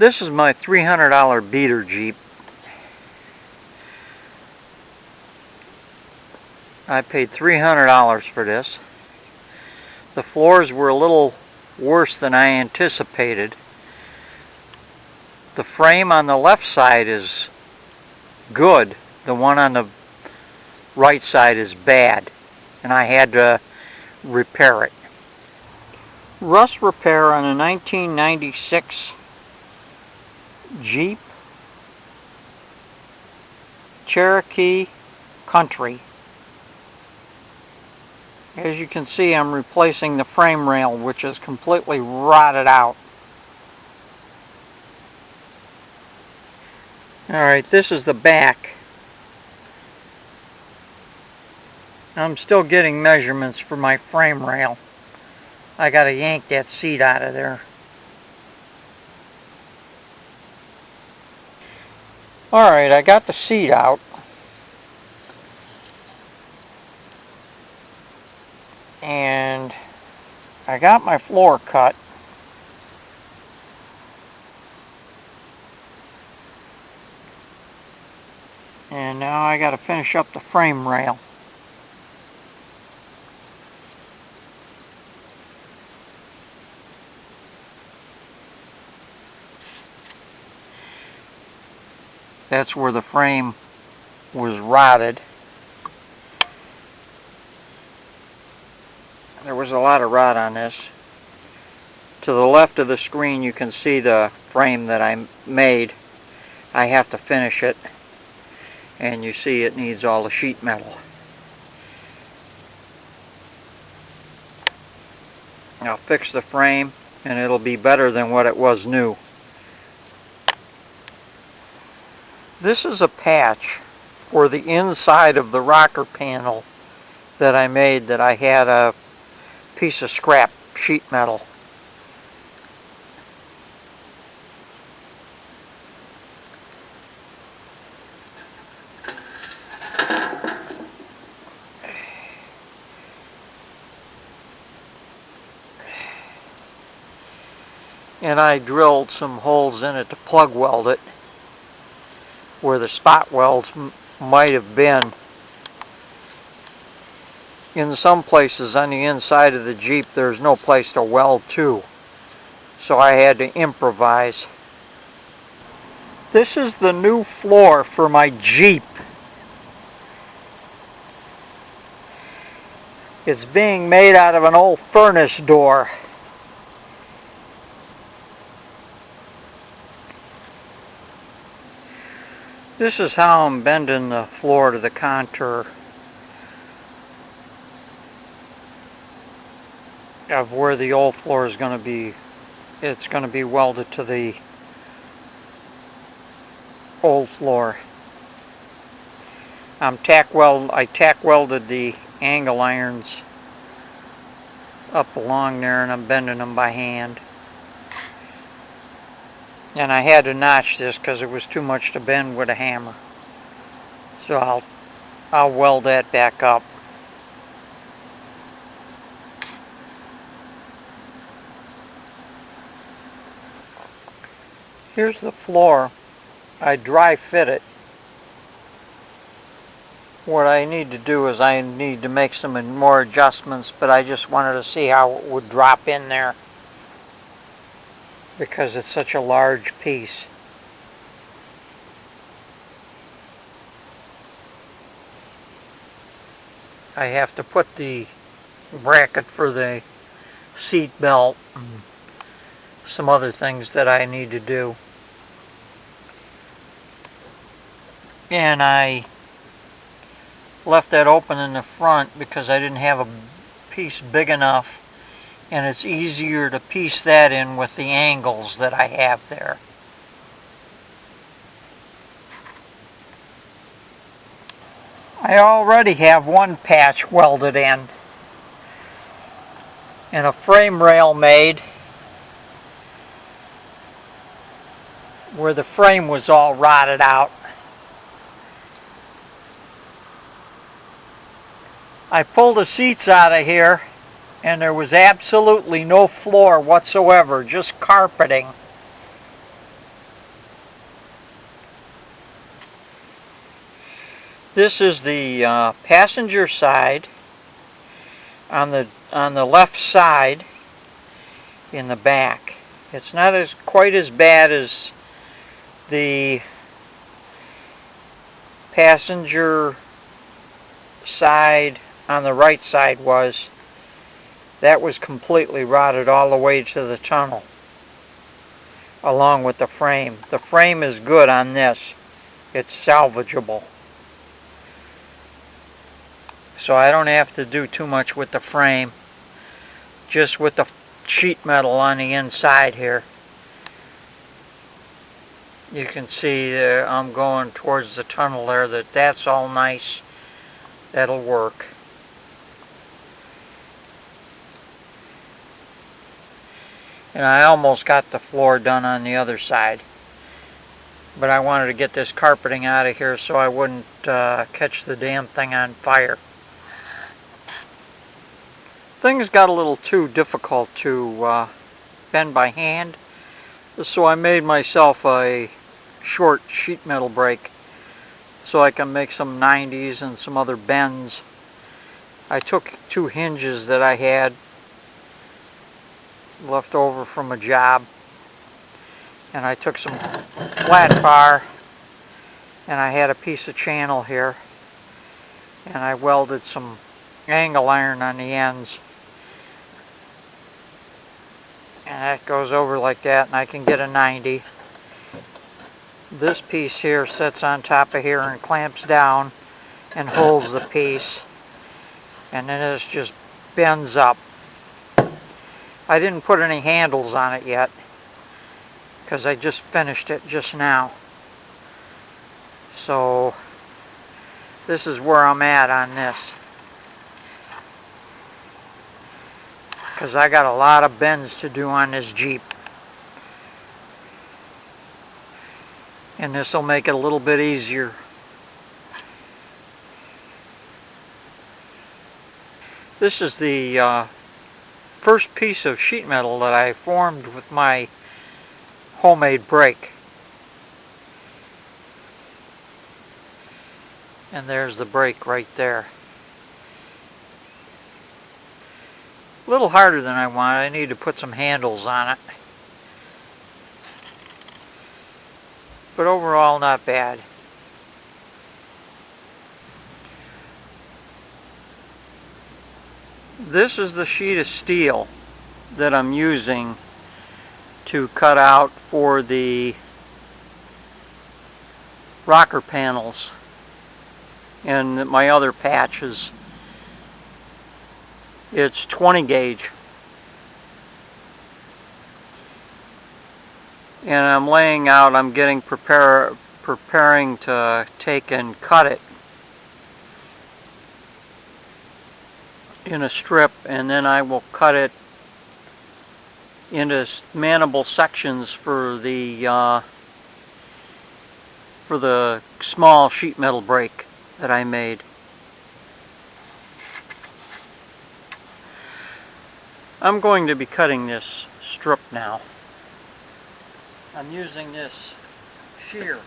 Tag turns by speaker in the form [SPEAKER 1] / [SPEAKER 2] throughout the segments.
[SPEAKER 1] This is my $300 beater Jeep. I paid $300 for this. The floors were a little worse than I anticipated. The frame on the left side is good. The one on the right side is bad, and I had to repair it. Rust repair on a 1996 Jeep Cherokee Country. As you can see, I'm replacing the frame rail, which is completely rotted out. Alright, this is the back. I'm still getting measurements for my frame rail. I gotta yank that seat out of there. Alright, I got the seat out. And I got my floor cut. And now I got to finish up the frame rail. That's where the frame was rotted. There was a lot of rot on this. To the left of the screen you can see the frame that I made. I have to finish it. And you see it needs all the sheet metal. I'll fix the frame and it'll be better than what it was new. This is a patch for the inside of the rocker panel that I made, that I had a piece of scrap sheet metal. And I drilled some holes in it to plug weld it where the spot welds might have been. In some places on the inside of the Jeep there's no place to weld to, so I had to improvise. This is the new floor for my Jeep. It's being made out of an old furnace door. This is how I'm bending the floor to the contour of where the old floor is going to be. It's going to be welded to the old floor. I tack welded the angle irons up along there, and I'm bending them by hand. And I had to notch this because it was too much to bend with a hammer. So I'll weld that back up. Here's the floor. I dry fit it. What I need to do is I need to make some more adjustments, but I just wanted to see how it would drop in there, because it's such a large piece. I have to put the bracket for the seat belt and some other things that I need to do. And I left that open in the front because I didn't have a piece big enough, and it's easier to piece that in with the angles that I have there. I already have one patch welded in and a frame rail made where the frame was all rotted out. I pulled the seats out of here and there was absolutely no floor whatsoever, just carpeting. This is the passenger side. On the left side in the back. It's not quite as bad as the passenger side on the right side was. That was completely rotted all the way to the tunnel, along with the frame. The frame is good on this. It's salvageable. So I don't have to do too much with the frame, just with the sheet metal on the inside here. You can see I'm going towards the tunnel there, that's all nice. That'll work. And I almost got the floor done on the other side. But I wanted to get this carpeting out of here so I wouldn't catch the damn thing on fire. Things got a little too difficult to bend by hand, so I made myself a short sheet metal brake so I can make some 90s and some other bends. I took 2 hinges that I had left over from a job, and I took some flat bar, and I had a piece of channel here, and I welded some angle iron on the ends. And that goes over like that, and I can get a 90. This piece here sits on top of here and clamps down and holds the piece. And then this just bends up. I didn't put any handles on it yet, because I just finished it just now. So this is where I'm at on this. Because I got a lot of bends to do on this Jeep. And this will make it a little bit easier. This is the first piece of sheet metal that I formed with my homemade brake. And there's the brake right there. A little harder than I want. I need to put some handles on it. But overall, not bad. This is the sheet of steel that I'm using to cut out for the rocker panels and my other patches. It's 20 gauge. And I'm laying out, I'm getting preparing to take and cut it in a strip, and then I will cut it into manageable sections for the small sheet metal brake that I made. I'm going to be cutting this strip now. I'm using this shear.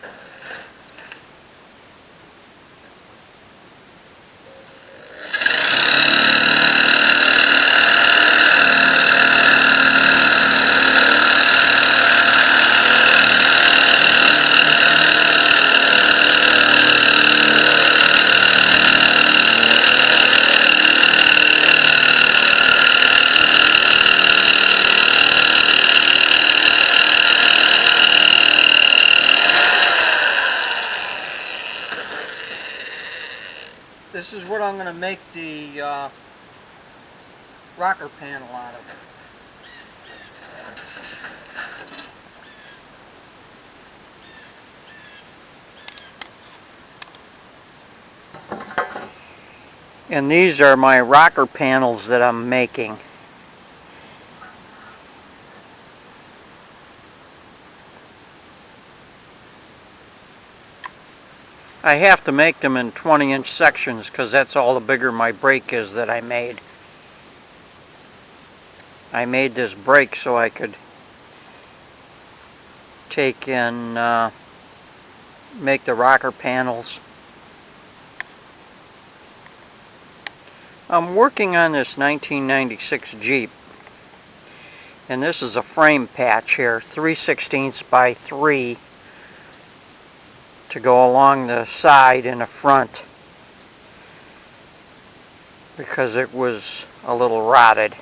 [SPEAKER 1] This is what I'm going to make the rocker panel out of. And these are my rocker panels that I'm making. I have to make them in 20-inch sections because that's all the bigger my brake is that I made. I made this brake so I could take and make the rocker panels. I'm working on this 1996 Jeep, and this is a frame patch here, 3/16 by 3 to go along the side and the front because it was a little rotted.